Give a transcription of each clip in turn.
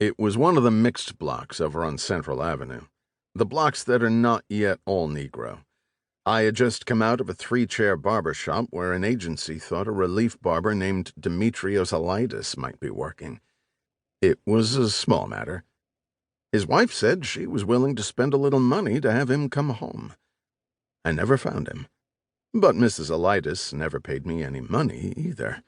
It was one of the mixed blocks over on Central Avenue, the blocks that are not yet all Negro. I had just come out of a 3-chair barber shop where an agency thought a relief barber named Demetrios Alitis might be working. It was a small matter. His wife said she was willing to spend a little money to have him come home. I never found him, but Mrs. Alitis never paid me any money either.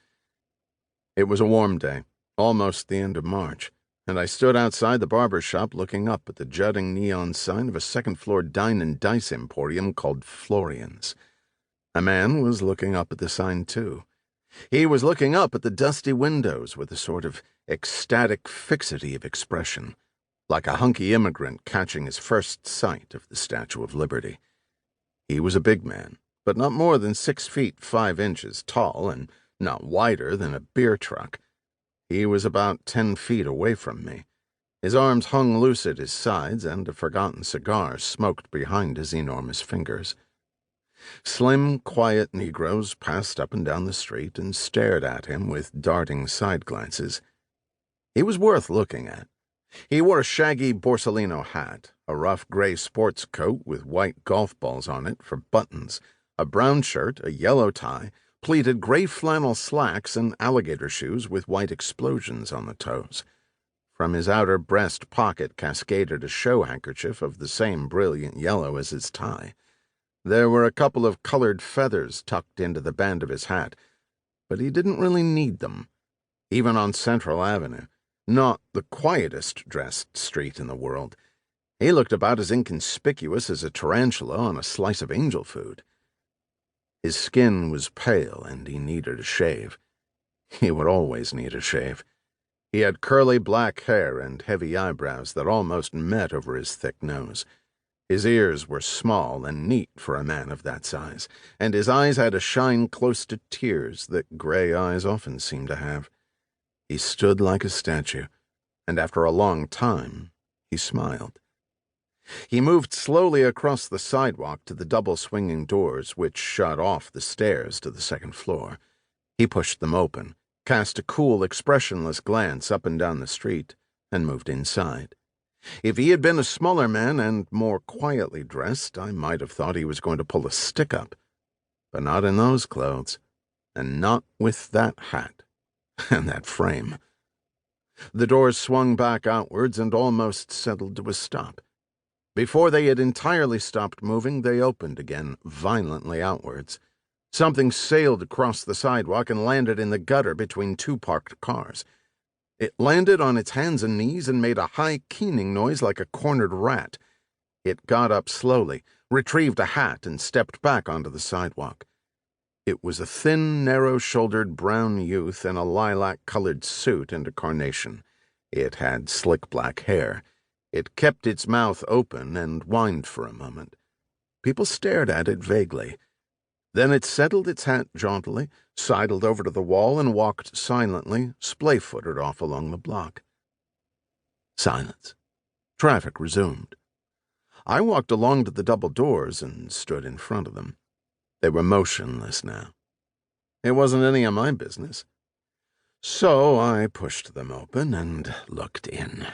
It was a warm day, almost the end of March, and I stood outside the barber shop looking up at the jutting neon sign of a second-floor dine and dice emporium called Florian's. A man was looking up at the sign, too. He was looking up at the dusty windows with a sort of ecstatic fixity of expression, like a hunky immigrant catching his first sight of the Statue of Liberty. He was a big man, but not more than 6 feet 5 inches tall and not wider than a beer truck. He was about 10 feet away from me. His arms hung loose at his sides, and a forgotten cigar smoked behind his enormous fingers. Slim, quiet Negroes passed up and down the street and stared at him with darting side glances. He was worth looking at. He wore a shaggy Borsalino hat, a rough gray sports coat with white golf balls on it for buttons, a brown shirt, a yellow tie, pleated gray flannel slacks, and alligator shoes with white explosions on the toes. From his outer breast pocket cascaded a show handkerchief of the same brilliant yellow as his tie. There were a couple of colored feathers tucked into the band of his hat, but he didn't really need them, even on Central Avenue, not the quietest dressed street in the world. He looked about as inconspicuous as a tarantula on a slice of angel food. His skin was pale, and he needed a shave. He would always need a shave. He had curly black hair and heavy eyebrows that almost met over his thick nose. His ears were small and neat for a man of that size, and his eyes had a shine close to tears that gray eyes often seem to have. He stood like a statue, and after a long time, he smiled. He moved slowly across the sidewalk to the double swinging doors which shut off the stairs to the second floor. He pushed them open, cast a cool, expressionless glance up and down the street, and moved inside. If he had been a smaller man and more quietly dressed, I might have thought he was going to pull a stick up. But not in those clothes, and not with that hat, and that frame. The doors swung back outwards and almost settled to a stop. Before they had entirely stopped moving, they opened again, violently outwards. Something sailed across the sidewalk and landed in the gutter between 2 parked cars. It landed on its hands and knees and made a high keening noise like a cornered rat. It got up slowly, retrieved a hat, and stepped back onto the sidewalk. It was a thin, narrow-shouldered brown youth in a lilac-colored suit and a carnation. It had slick black hair. It kept its mouth open and whined for a moment. People stared at it vaguely. Then it settled its hat jauntily, sidled over to the wall, and walked silently, splay-footed off along the block. Silence. Traffic resumed. I walked along to the double doors and stood in front of them. They were motionless now. It wasn't any of my business. So I pushed them open and looked in.